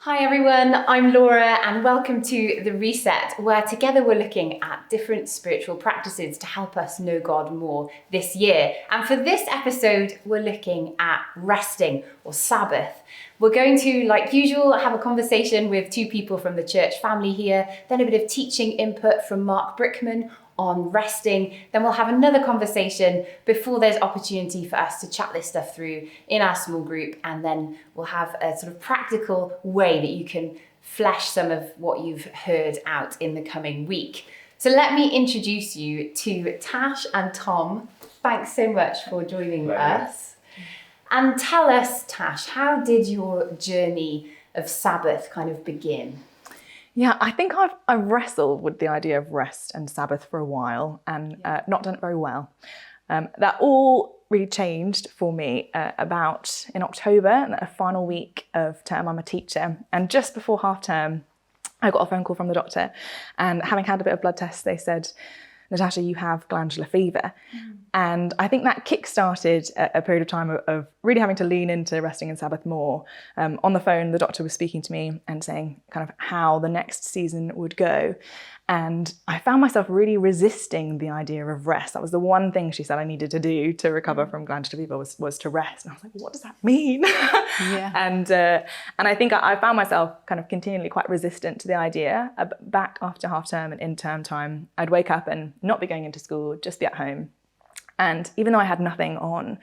Hi everyone, I'm Laura and welcome to The Reset, where together we're looking at different spiritual practices to help us know God more this year. And for this episode, we're looking at resting or Sabbath. We're going to, like usual, have a conversation with two people from the church family here, then a bit of teaching input from Mark Brickman on resting. Then we'll have another conversation before there's opportunity for us to chat this stuff through in our small group. And then we'll have a sort of practical way that you can flesh some of what you've heard out in the coming week. So let me introduce you to Tash and Tom. Thanks so much for joining us. And tell us, Tash, how did your journey of Sabbath kind of begin? Yeah, I think I've wrestled with the idea of rest and Sabbath for a while and not done it very well. That all really changed for me about in October, the final week of term. I'm a teacher, and just before half term, I got a phone call from the doctor, and having had a bit of blood tests, they said, Natasha, you have glandular fever. And I think that kick-started a period of time of really having to lean into resting and Sabbath more. On the phone, the doctor was speaking to me and saying kind of how the next season would go. And I found myself really resisting the idea of rest. That was the one thing she said I needed to do to recover from glandular fever was to rest. And I was like, what does that mean? Yeah. And I think I found myself kind of continually quite resistant to the idea. Back after half term and in term time, I'd wake up and not be going into school, just be at home. And even though I had nothing on,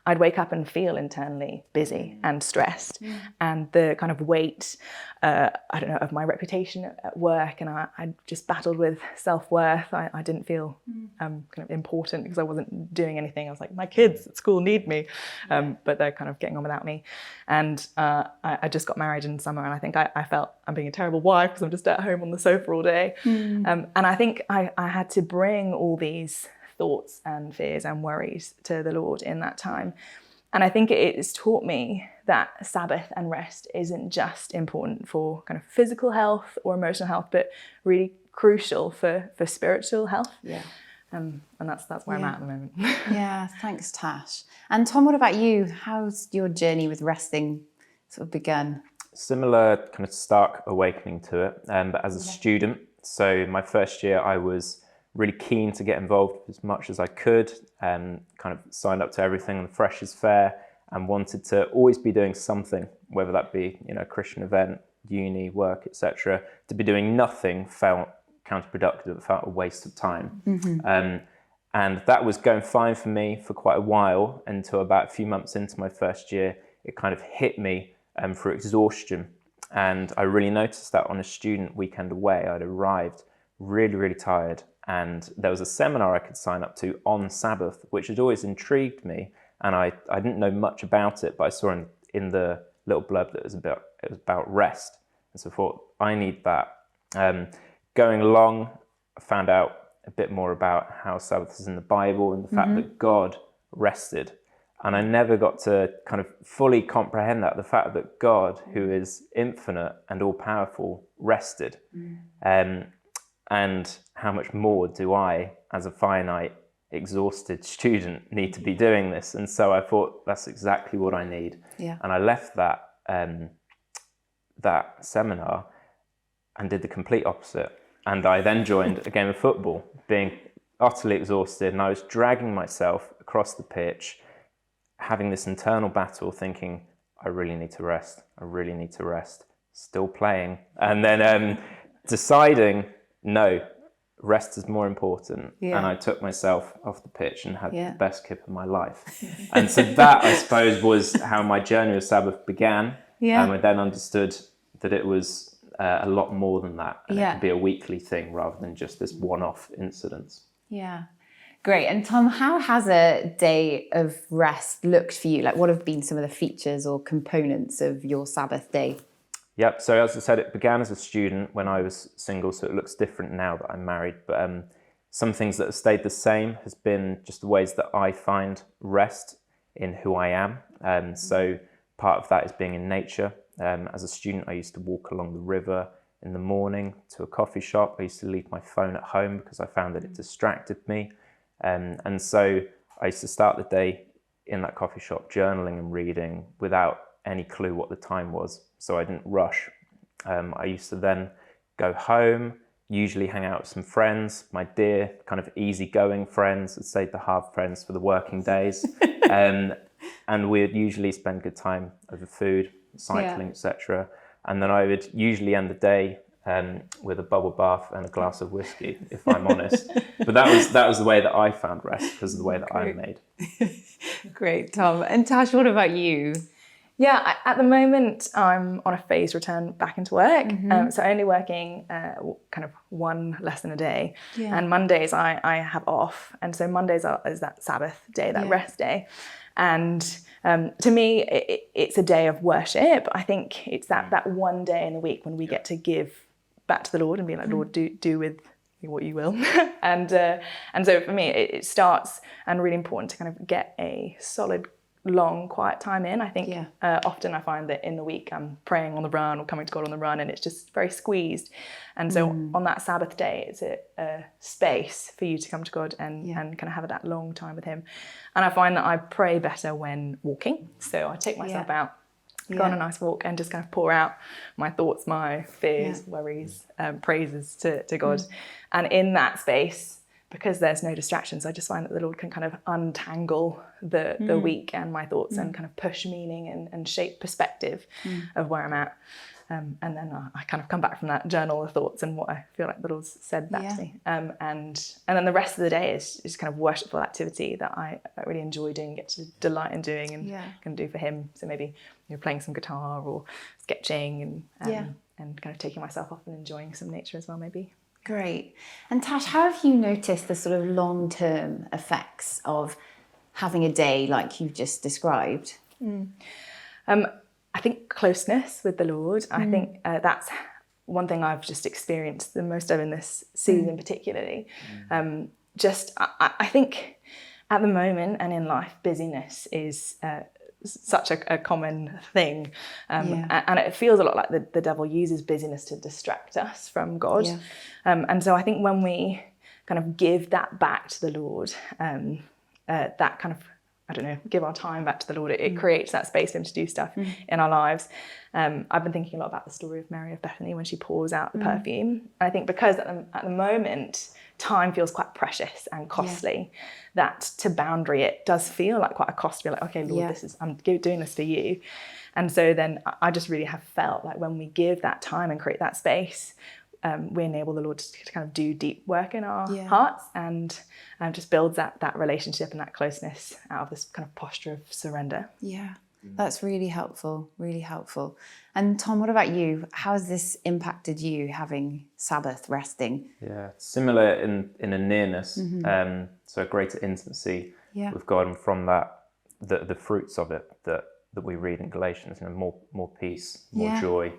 I'd wake up and feel internally busy and stressed. And the kind of weight, of my reputation at work, and I just battled with self-worth. I didn't feel kind of important because I wasn't doing anything. I was like, my kids at school need me, but they're kind of getting on without me. And I just got married in summer, and I think I felt I'm being a terrible wife because I'm just at home on the sofa all day. And I think I had to bring all these thoughts and fears and worries to the Lord in that time. And I think it has taught me that Sabbath and rest isn't just important for kind of physical health or emotional health, but really crucial for spiritual health. Yeah. And that's where I'm at the moment. Yeah, thanks, Tash. And Tom, what about you? How's your journey with resting sort of begun? Similar kind of stark awakening to it, but as a student. So my first year I was really keen to get involved as much as I could, and kind of signed up to everything on the Freshers' Fair and wanted to always be doing something, whether that be, a Christian event, uni, work, etc. To be doing nothing felt counterproductive, it felt a waste of time. And that was going fine for me for quite a while until about a few months into my first year, it kind of hit me through exhaustion. And I really noticed that on a student weekend away, I'd arrived really, really tired. And there was a seminar I could sign up to on Sabbath, which had always intrigued me. And I didn't know much about it, but I saw in the little blurb that it was about rest. And so I thought, I need that. Going along, I found out a bit more about how Sabbath is in the Bible and the fact that God rested. And I never got to kind of fully comprehend that, the fact that God, who is infinite and all-powerful, rested. And how much more do I, as a finite, exhausted student, need to be doing this? And so I thought, that's exactly what I need. Yeah. And I left that seminar and did the complete opposite. And I then joined a game of football, being utterly exhausted. And I was dragging myself across the pitch, having this internal battle, thinking, I really need to rest. I really need to rest. Still playing. And then deciding, no, rest is more important. Yeah. And I took myself off the pitch and had the best kip of my life. And so that, I suppose, was how my journey of Sabbath began. Yeah. And I then understood that it was a lot more than that. And it could be a weekly thing rather than just this one-off incident. Yeah. Great. And Tom, how has a day of rest looked for you? Like, what have been some of the features or components of your Sabbath day? Yep. So as I said, it began as a student when I was single, so it looks different now that I'm married. But some things that have stayed the same has been just the ways that I find rest in who I am. So part of that is being in nature. As a student, I used to walk along the river in the morning to a coffee shop. I used to leave my phone at home because I found that it distracted me. And so I used to start the day in that coffee shop journaling and reading without any clue what the time was. So I didn't rush I used to then go home, usually hang out with some friends, my dear kind of easygoing friends, I'd say the hard friends for the working days. And we'd usually spend good time over food, cycling, etc. And then I would usually end the day with a bubble bath and a glass of whiskey, if I'm honest. But that was the way that I found rest, because of the way that I'm made. Great, Tom. And Tash, what about you? Yeah, at the moment, I'm on a phased return back into work. So only working kind of one lesson a day. Yeah. And Mondays I have off. And so Mondays is that Sabbath day, that rest day. And to me, it's a day of worship. I think it's that one day in the week when we get to give back to the Lord and be like, Lord, do with what you will. And so for me, it starts, and really important to kind of get a solid, long, quiet time in. I think often I find that in the week I'm praying on the run or coming to God on the run, and it's just very squeezed. And so on that Sabbath day, it's a space for you to come to God and kind of have that long time with him. And I find that I pray better when walking. So I take myself out, go on a nice walk, and just kind of pour out my thoughts, my fears, worries, praises to God. And in that space, because there's no distractions, I just find that the Lord can kind of untangle the week and my thoughts and kind of push meaning and shape perspective of where I'm at. And then I kind of come back from that journal of thoughts and what I feel like the Lord's said back to me. And then the rest of the day is kind of worshipful activity that I really enjoy doing, get to delight in doing, and can do for him. So maybe playing some guitar or sketching and kind of taking myself off and enjoying some nature as well, maybe. Great. And Tash, how have you noticed the sort of long-term effects of having a day like you've just described? I think closeness with the Lord. I think that's one thing I've just experienced the most of in this season particularly. I think at the moment and in life, busyness is such a common thing. And it feels a lot like the devil uses busyness to distract us from God. And so I think when we kind of give that back to the Lord, that kind of, give our time back to the Lord, it creates that space for him to do stuff in our lives. I've been thinking a lot about the story of Mary of Bethany when she pours out the perfume. And I think because at the moment, time feels quite precious and costly, that to boundary it does feel like quite a cost to be like, okay, Lord, I'm doing this for you. And so then I just really have felt like when we give that time and create that space, we enable the Lord to kind of do deep work in our hearts, and just builds that relationship and that closeness out of this kind of posture of surrender. Yeah, that's really helpful, really helpful. And Tom, what about you? How has this impacted you, having Sabbath, resting? Yeah, similar in a nearness, so a greater intimacy with God, and from that, the fruits of it that we read in Galatians, more peace, more joy,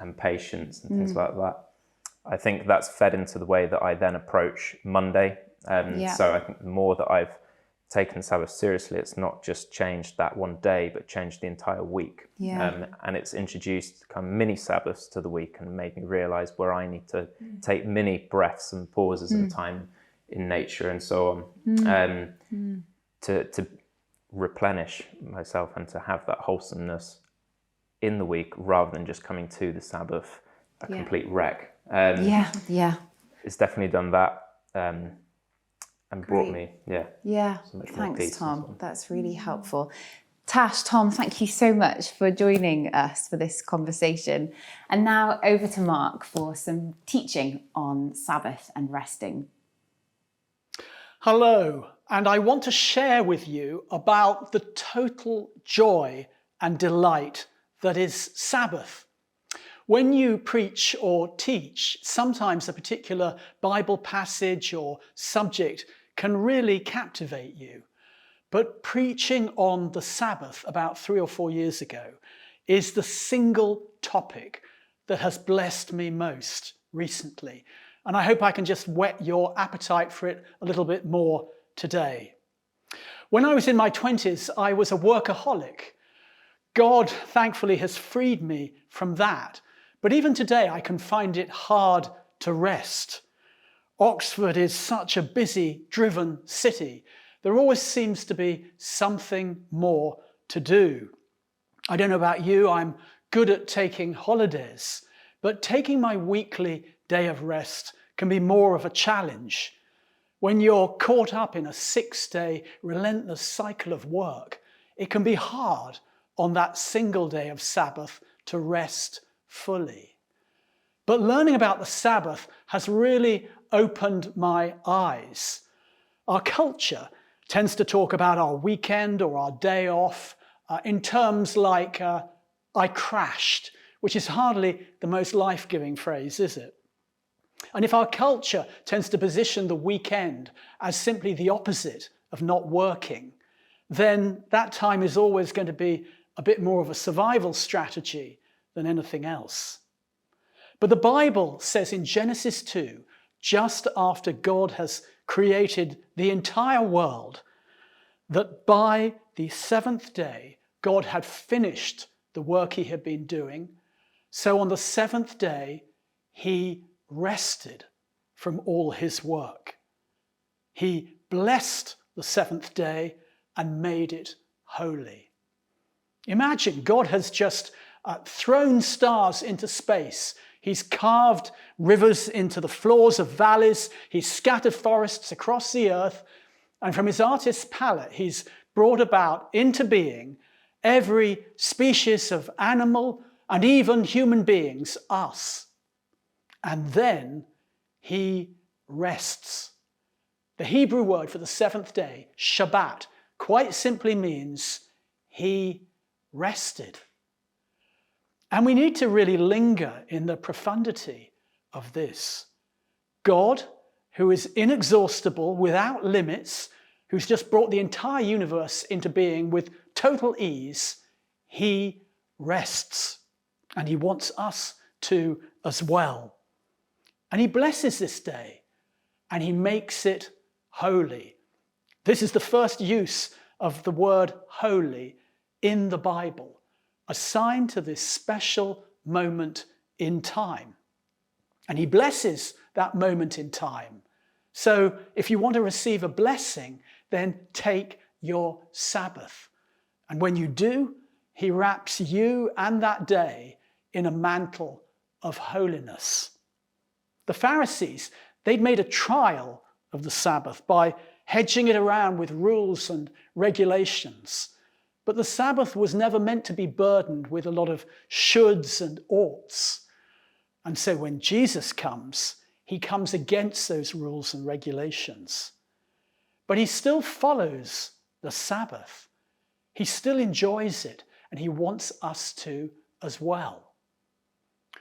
and patience and things like that. I think that's fed into the way that I then approach Monday. So I think the more that I've taken Sabbath seriously, it's not just changed that one day, but changed the entire week. And it's introduced kind of mini Sabbaths to the week and made me realise where I need to take mini breaths and pauses at a time in nature and so on, to replenish myself and to have that wholesomeness in the week, rather than just coming to the Sabbath a complete wreck. It's definitely done that, and brought me so much more peace. Thanks, Tom. That's really helpful. Tash, Tom, thank you so much for joining us for this conversation. And now over to Mark for some teaching on Sabbath and resting. Hello, and I want to share with you about the total joy and delight that is Sabbath. When you preach or teach, sometimes a particular Bible passage or subject can really captivate you. But preaching on the Sabbath about 3 or 4 years ago is the single topic that has blessed me most recently. And I hope I can just whet your appetite for it a little bit more today. When I was in my 20s, I was a workaholic. God, thankfully, has freed me from that. But even today, I can find it hard to rest. Oxford is such a busy, driven city. There always seems to be something more to do. I don't know about you, I'm good at taking holidays, but taking my weekly day of rest can be more of a challenge. When you're caught up in a 6-day relentless cycle of work, it can be hard on that single day of Sabbath to rest fully. But learning about the Sabbath has really opened my eyes. Our culture tends to talk about our weekend or our day off in terms like, I crashed, which is hardly the most life-giving phrase, is it? And if our culture tends to position the weekend as simply the opposite of not working, then that time is always going to be a bit more of a survival strategy than anything else. But the Bible says in Genesis 2, just after God has created the entire world, that by the 7th day, God had finished the work he had been doing. So on the 7th day, he rested from all his work. He blessed the 7th day and made it holy. Imagine God has just thrown stars into space. He's carved rivers into the floors of valleys. He's scattered forests across the earth. And from his artist's palette, he's brought about into being every species of animal and even human beings, us. And then he rests. The Hebrew word for the 7th day, Shabbat, quite simply means he rested. And we need to really linger in the profundity of this. God, who is inexhaustible, without limits, who's just brought the entire universe into being with total ease, he rests. And he wants us to as well. And he blesses this day, and he makes it holy. This is the first use of the word holy in the Bible, assigned to this special moment in time. And he blesses that moment in time. So if you want to receive a blessing, then take your Sabbath. And when you do, he wraps you and that day in a mantle of holiness. The Pharisees, they'd made a trial of the Sabbath by hedging it around with rules and regulations. But the Sabbath was never meant to be burdened with a lot of shoulds and oughts. And so when Jesus comes, he comes against those rules and regulations. But he still follows the Sabbath. He still enjoys it, and he wants us to as well.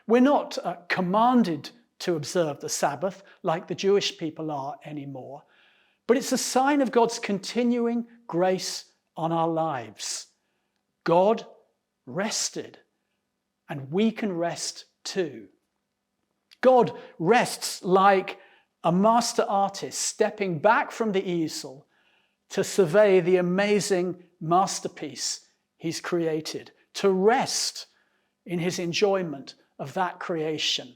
We're not commanded to observe the Sabbath like the Jewish people are anymore, but it's a sign of God's continuing grace on our lives. God rested, and we can rest too. God rests like a master artist stepping back from the easel to survey the amazing masterpiece he's created, to rest in his enjoyment of that creation.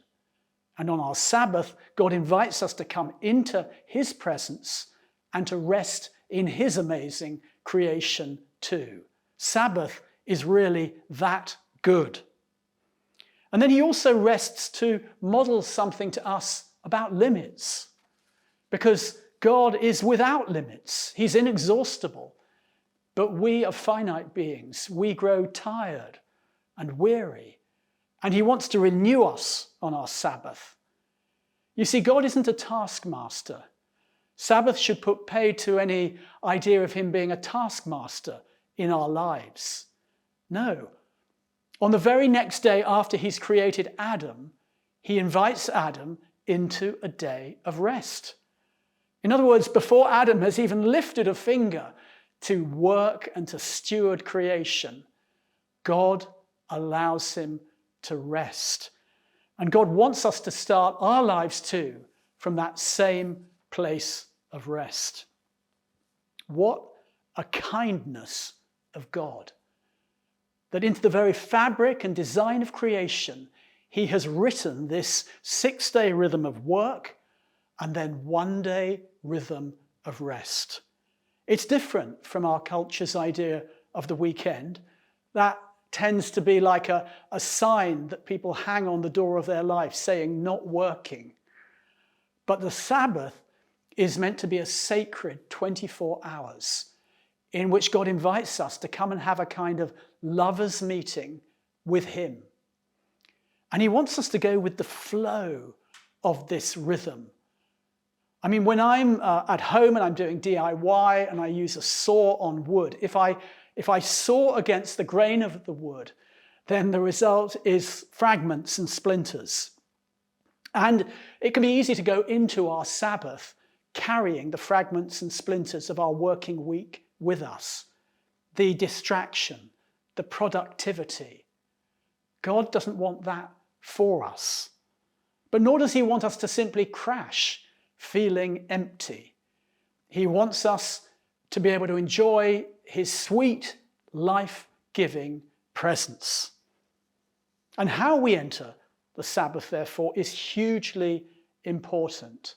And on our Sabbath, God invites us to come into his presence and to rest in his amazing creation too. Sabbath is really that good. And then he also rests to model something to us about limits, because God is without limits. He's inexhaustible. But we are finite beings. We grow tired and weary. And he wants to renew us on our Sabbath. You see, God isn't a taskmaster. Sabbath should put paid to any idea of him being a taskmaster in our lives. No. On the very next day after he's created Adam, he invites Adam into a day of rest. In other words, before Adam has even lifted a finger to work and to steward creation, God allows him to rest. And God wants us to start our lives too from that same place of rest. What a kindness of God, that into the very fabric and design of creation, he has written this 6-day rhythm of work and then 1-day rhythm of rest. It's different from our culture's idea of the weekend that tends to be like a sign that people hang on the door of their life saying not working. But the Sabbath is meant to be a sacred 24 hours in which God invites us to come and have a kind of lovers meeting with him. And he wants us to go with the flow of this rhythm. I mean, when I'm at home and I'm doing DIY and I use a saw on wood, if I saw against the grain of the wood, then the result is fragments and splinters. And it can be easy to go into our Sabbath carrying the fragments and splinters of our working week with us. The distraction, the productivity. God doesn't want that for us. But nor does he want us to simply crash, feeling empty. He wants us to be able to enjoy his sweet, life-giving presence. And how we enter the Sabbath, therefore, is hugely important.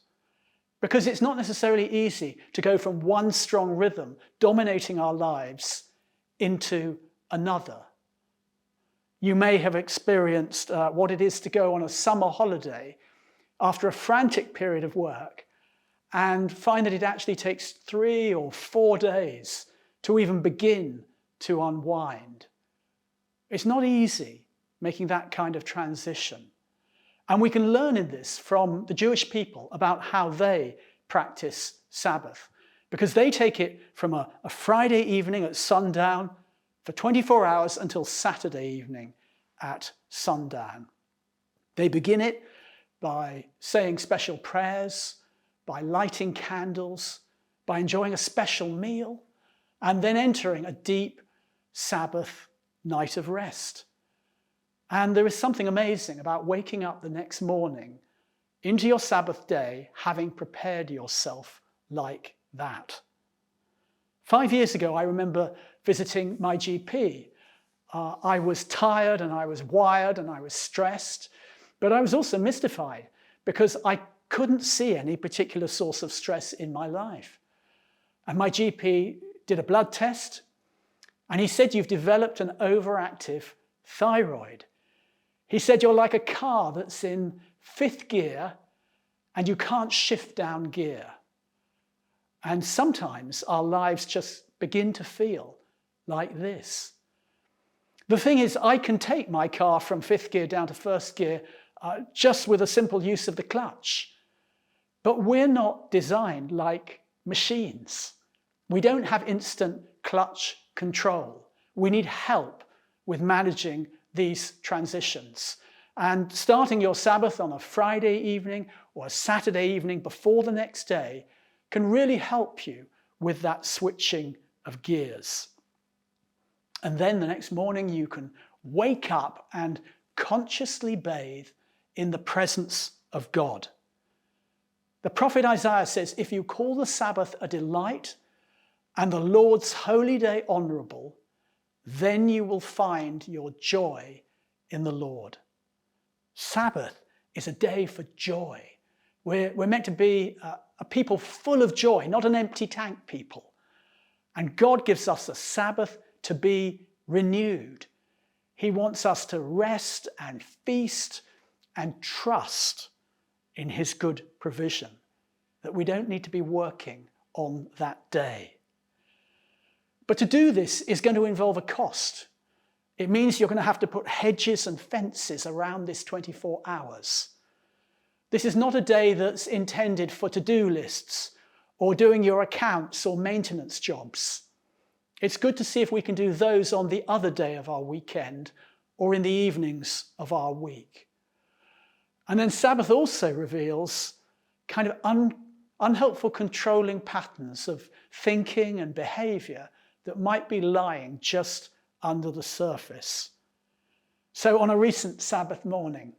Because it's not necessarily easy to go from one strong rhythm dominating our lives into another. You may have experienced what it is to go on a summer holiday after a frantic period of work and find that it actually takes 3 or 4 days to even begin to unwind. It's not easy making that kind of transition. And we can learn in this from the Jewish people about how they practice Sabbath, because they take it from a Friday evening at sundown for 24 hours until Saturday evening at sundown. They begin it by saying special prayers, by lighting candles, by enjoying a special meal, and then entering a deep Sabbath night of rest. And there is something amazing about waking up the next morning into your Sabbath day, having prepared yourself like that. 5 years ago, I remember visiting my GP. I was tired and I was wired and I was stressed, but I was also mystified because I couldn't see any particular source of stress in my life. And my GP did a blood test and he said, "You've developed an overactive thyroid." He said, "You're like a car that's in 5th gear and you can't shift down gear." And sometimes our lives just begin to feel like this. The thing is, I can take my car from 5th gear down to 1st gear just with a simple use of the clutch. But we're not designed like machines. We don't have instant clutch control. We need help with managing these transitions. And starting your Sabbath on a Friday evening or a Saturday evening before the next day can really help you with that switching of gears. And then the next morning you can wake up and consciously bathe in the presence of God. The prophet Isaiah says, "If you call the Sabbath a delight and the Lord's holy day honorable, then you will find your joy in the Lord." Sabbath is a day for joy. We're meant to be a people full of joy, not an empty tank people. And God gives us a Sabbath to be renewed. He wants us to rest and feast and trust in his good provision, that we don't need to be working on that day. But to do this is going to involve a cost. It means you're going to have to put hedges and fences around this 24 hours. This is not a day that's intended for to-do lists or doing your accounts or maintenance jobs. It's good to see if we can do those on the other day of our weekend or in the evenings of our week. And then Sabbath also reveals kind of unhelpful controlling patterns of thinking and behavior that might be lying just under the surface. So on a recent Sabbath morning,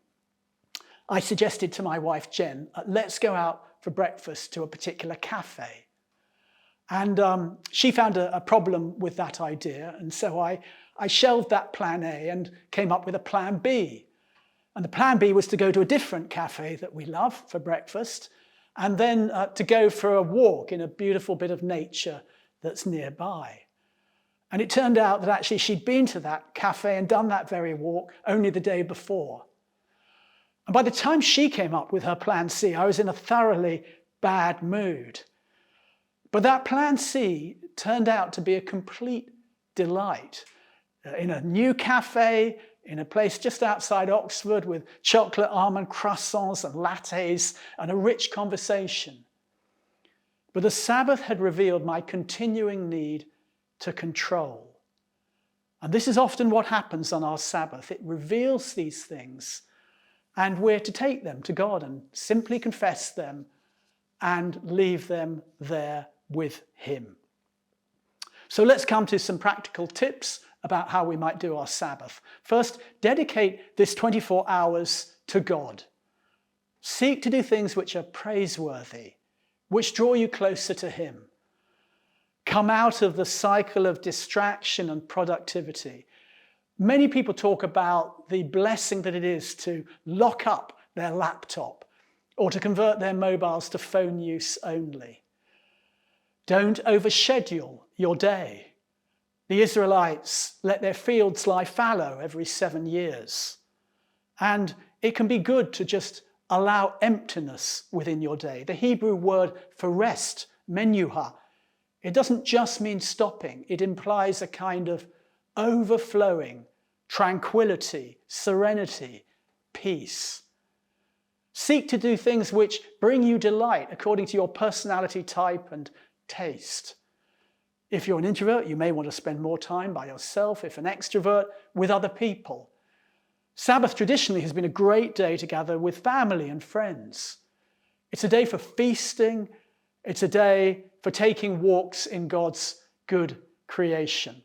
I suggested to my wife Jen, let's go out for breakfast to a particular cafe. And she found a problem with that idea, and so I shelved that plan A and came up with a plan B. And the plan B was to go to a different cafe that we love for breakfast, and then to go for a walk in a beautiful bit of nature that's nearby. And it turned out that actually she'd been to that cafe and done that very walk only the day before. And by the time she came up with her plan C, I was in a thoroughly bad mood. But that plan C turned out to be a complete delight. In a new cafe, in a place just outside Oxford with chocolate almond croissants and lattes and a rich conversation. But the Sabbath had revealed my continuing need to control. And this is often what happens on our Sabbath. It reveals these things, and we're to take them to God and simply confess them and leave them there with him. So let's come to some practical tips about how we might do our Sabbath. First, dedicate this 24 hours to God. Seek to do things which are praiseworthy, which draw you closer to him. Come out of the cycle of distraction and productivity. Many people talk about the blessing that it is to lock up their laptop or to convert their mobiles to phone use only. Don't overschedule your day. The Israelites let their fields lie fallow every 7 years. And it can be good to just allow emptiness within your day. The Hebrew word for rest, menuha, it doesn't just mean stopping. It implies a kind of overflowing tranquility, serenity, peace. Seek to do things which bring you delight according to your personality type and taste. If you're an introvert, you may want to spend more time by yourself. If an extrovert, with other people. Sabbath traditionally has been a great day to gather with family and friends. It's a day for feasting. It's a day for taking walks in God's good creation.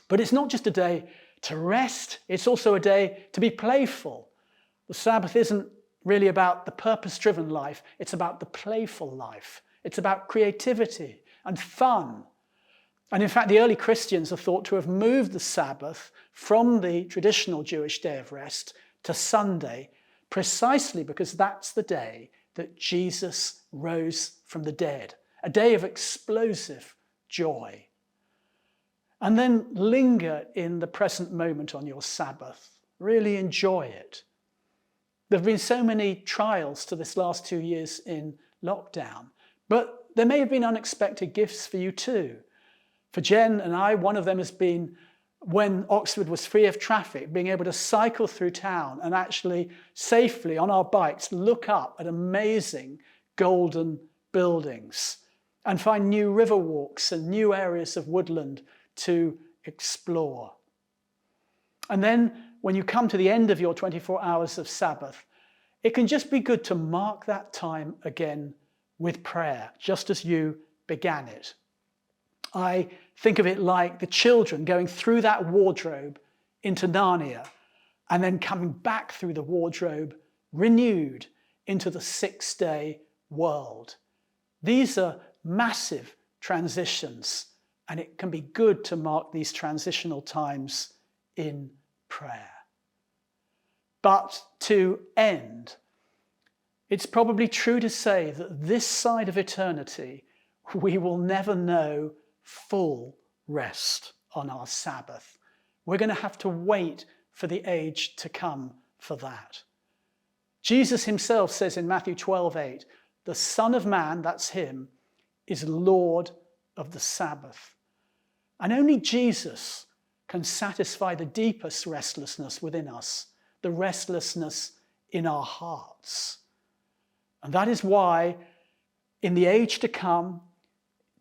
But it's not just a day to rest. It's also a day to be playful. The Sabbath isn't really about the purpose-driven life. It's about the playful life. It's about creativity and fun. And in fact, the early Christians are thought to have moved the Sabbath from the traditional Jewish day of rest to Sunday, precisely because that's the day that Jesus rose from the dead, a day of explosive joy. And then linger in the present moment on your Sabbath. Really enjoy it. There have been so many trials to this last 2 years in lockdown, but there may have been unexpected gifts for you too. For Jen and I, one of them has been when Oxford was free of traffic, being able to cycle through town and actually safely on our bikes look up at amazing golden buildings and find new river walks and new areas of woodland to explore. And then when you come to the end of your 24 hours of Sabbath, it can just be good to mark that time again with prayer, just as you began it. I think of it like the children going through that wardrobe into Narnia and then coming back through the wardrobe renewed into the 6-day world. These are massive transitions, and it can be good to mark these transitional times in prayer. But to end, it's probably true to say that this side of eternity, we will never know full rest on our Sabbath. We're going to have to wait for the age to come for that. Jesus himself says in Matthew 12:8, the Son of Man, that's him, is Lord of the Sabbath. And only Jesus can satisfy the deepest restlessness within us, the restlessness in our hearts. And that is why in the age to come,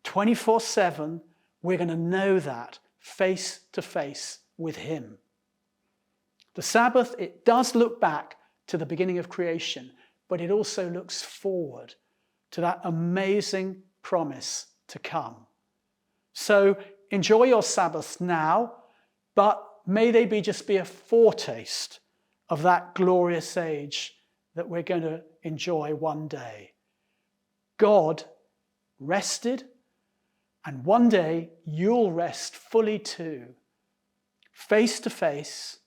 24/7, we're going to know that face to face with him. The Sabbath, it does look back to the beginning of creation, but it also looks forward to that amazing promise to come. So enjoy your Sabbaths now, but may they just be a foretaste of that glorious age that we're going to enjoy one day. God rested, and one day you'll rest fully too, face to face,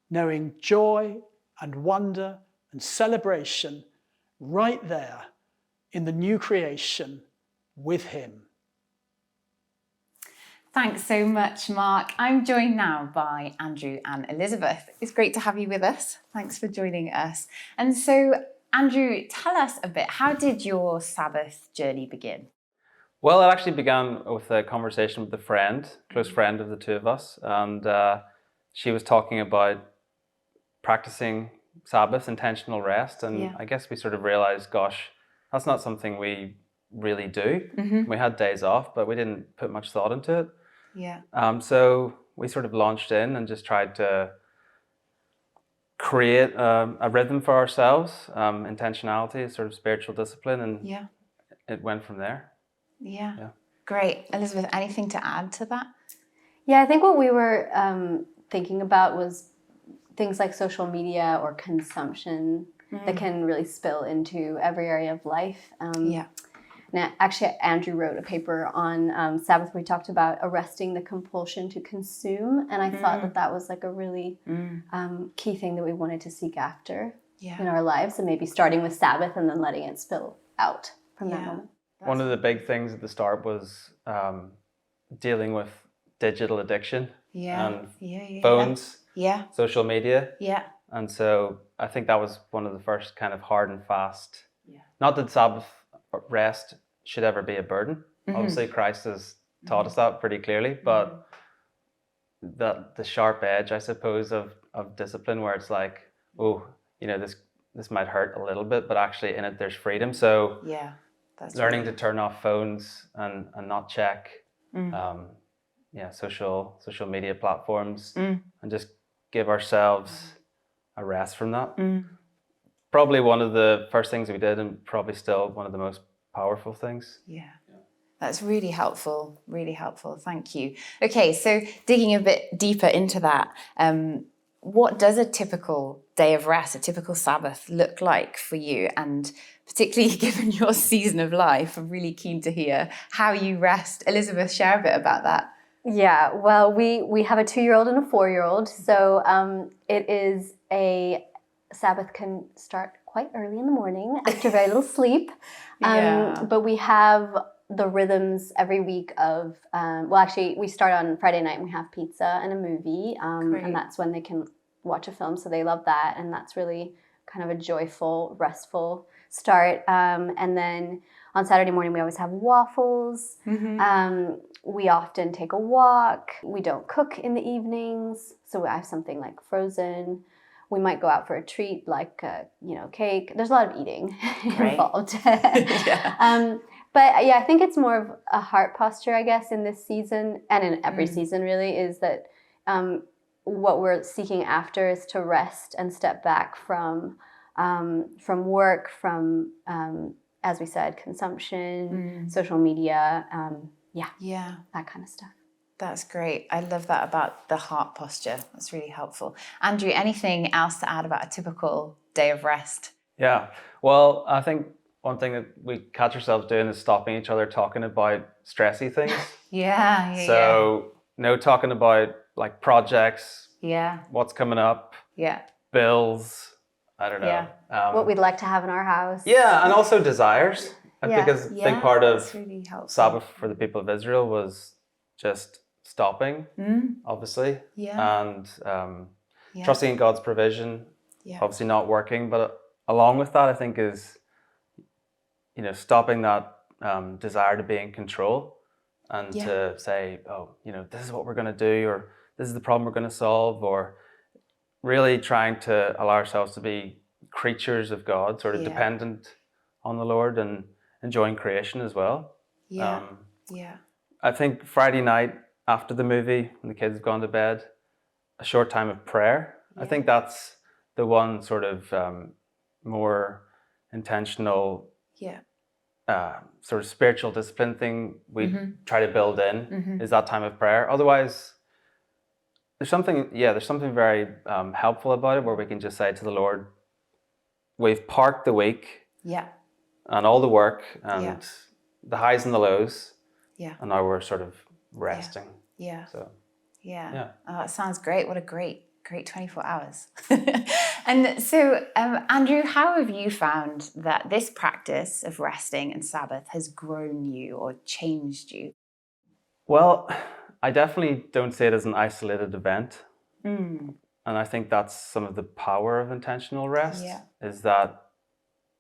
knowing joy and wonder and celebration right there in the new creation with him. Thanks so much, Mark. I'm joined now by Andrew and Elisabeth. It's great to have you with us. Thanks for joining us. And so, Andrew, tell us a bit, how did your Sabbath journey begin? Well, it actually began with a conversation with a friend, close friend of the two of us, and she was talking about practicing Sabbath, intentional rest, and I guess we sort of realized, gosh, that's not something we really do. We had days off, but we didn't put much thought into it. So we sort of launched in and just tried to create a rhythm for ourselves, intentionality, sort of spiritual discipline, and it went from there. Yeah. Great. Elisabeth, anything to add to that? Yeah, I think what we were thinking about was things like social media or consumption that can really spill into every area of life. Now, actually, Andrew wrote a paper on Sabbath where he talked about arresting the compulsion to consume. And I thought that was like a really key thing that we wanted to seek after in our lives, and maybe starting with Sabbath and then letting it spill out from that moment. One of the big things at the start was dealing with digital addiction and phones, social media. And so I think that was one of the first kind of hard and fast. Not that Sabbath rest should ever be a burden. Obviously, Christ has taught us that pretty clearly, but that the sharp edge, I suppose, of discipline, where it's like, oh, you know, this might hurt a little bit, but actually in it there's freedom. So that's learning to turn off phones and not check social media platforms and just give ourselves a rest from that. Probably one of the first things we did, and probably still one of the most powerful things. That's really helpful, thank you. Okay, so digging a bit deeper into that, what does a typical day of rest, a typical Sabbath look like for you? And particularly given your season of life, I'm really keen to hear how you rest. Elisabeth, share a bit about that. Yeah, well, we have a 2-year-old and a 4-year-old, so it is Sabbath can start quite early in the morning after very little sleep. But we have the rhythms every week of, actually we start on Friday night and we have pizza and a movie, and that's when they can watch a film, so they love that, and that's really kind of a joyful, restful start. And then on Saturday morning we always have waffles. We often take a walk. We don't cook in the evenings, so I have something like frozen. We might go out for a treat like cake. There's a lot of eating involved. But yeah, I think it's more of a heart posture, I guess, in this season and in every season really, is that what we're seeking after is to rest and step back from work, from as we said, consumption, social media, that kind of stuff. That's great. I love that about the heart posture. That's really helpful. Andrew, anything else to add about a typical day of rest? Yeah. Well, I think one thing that we catch ourselves doing is stopping each other talking about stressy things. So no talking about like projects. What's coming up. Bills. I don't know. What we'd like to have in our house. And also desires. I think a big part of really Sabbath for the people of Israel was just stopping, obviously, and trusting in God's provision, obviously not working. But along with that, I think is, stopping that desire to be in control and to say, this is what we're going to do, or this is the problem we're going to solve, or really trying to allow ourselves to be creatures of God, sort of dependent on the Lord and enjoying creation as well. I think Friday night after the movie, when the kids have gone to bed, a short time of prayer. I think that's the one sort of more intentional, sort of spiritual discipline thing we try to build in is that time of prayer. Otherwise, there's something very helpful about it, where we can just say to the Lord, we've parked the week and all the work and the highs and the lows. And now we're sort of resting. So, Oh, that sounds great. What a great 24 hours. And so, Andrew, how have you found that this practice of resting and Sabbath has grown you or changed you? Well, I definitely don't see it as an isolated event. And I think that's some of the power of intentional rest, is that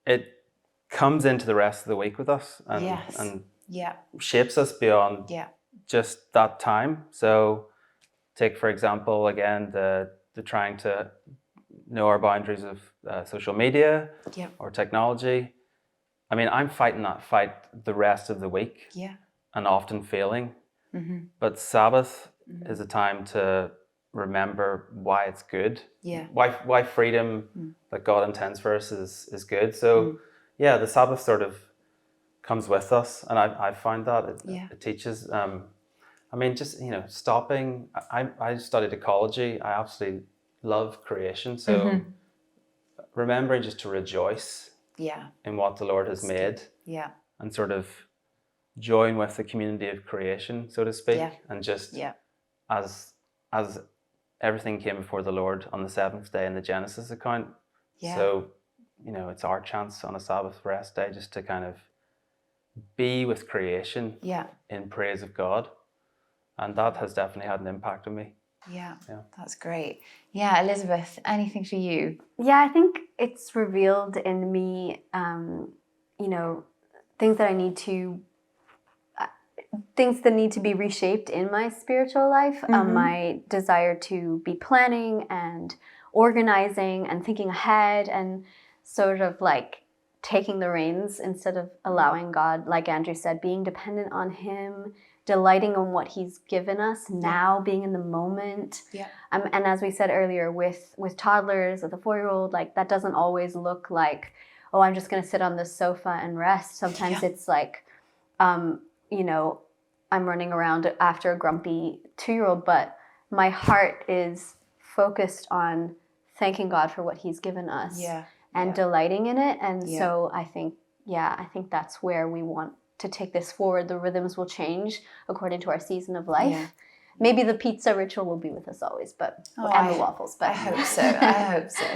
it comes into the rest of the week with us and shapes us beyond just that time. So take, for example, again, the trying to know our boundaries of social media or technology. I mean, I'm fighting that fight the rest of the week and often failing. But Sabbath is a time to remember why it's good, why freedom that God intends for us is good. So the Sabbath sort of comes with us, and I find that it teaches. I mean, just stopping. I studied ecology. I absolutely love creation, so remembering just to rejoice in what the Lord has made, and sort of join with the community of creation, so to speak, and just as everything came before the Lord on the seventh day in the Genesis account. So, it's our chance on a Sabbath rest day just to kind of be with creation in praise of God. And that has definitely had an impact on me. Yeah, that's great. Yeah, Elisabeth, anything for you? Yeah, I think it's revealed in me, things that need to be reshaped in my spiritual life. My desire to be planning and organizing and thinking ahead and sort of like taking the reins instead of allowing God, like Andrew said, being dependent on Him, delighting on what He's given us now, being in the moment. And as we said earlier, with toddlers, with a 4-year-old, like that doesn't always look like, oh, I'm just going to sit on the sofa and rest. Sometimes it's like, I'm running around after a grumpy 2-year-old, but my heart is focused on thanking God for what He's given us and delighting in it. And so I think that's where we want to take this forward. The rhythms will change according to our season of life. Maybe the pizza ritual will be with us always, and the waffles. But I hope so.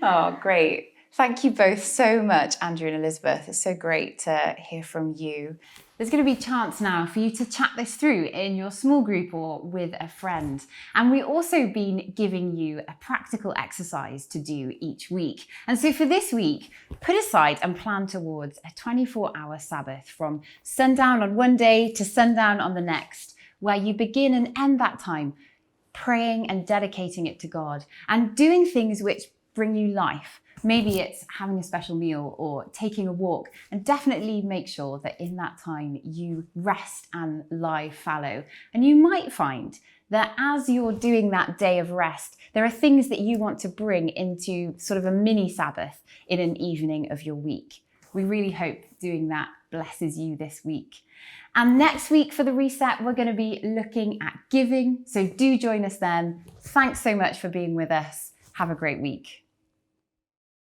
Oh, great. Thank you both so much, Andrew and Elisabeth. It's so great to hear from you. There's going to be a chance now for you to chat this through in your small group or with a friend. And we've also been giving you a practical exercise to do each week. And so for this week, put aside and plan towards a 24-hour Sabbath from sundown on one day to sundown on the next, where you begin and end that time praying and dedicating it to God and doing things which bring you life. Maybe it's having a special meal or taking a walk, and definitely make sure that in that time you rest and lie fallow. And you might find that as you're doing that day of rest, there are things that you want to bring into sort of a mini Sabbath in an evening of your week. We really hope doing that blesses you this week. And next week for the reset, we're going to be looking at giving. So do join us then. Thanks so much for being with us. Have a great week.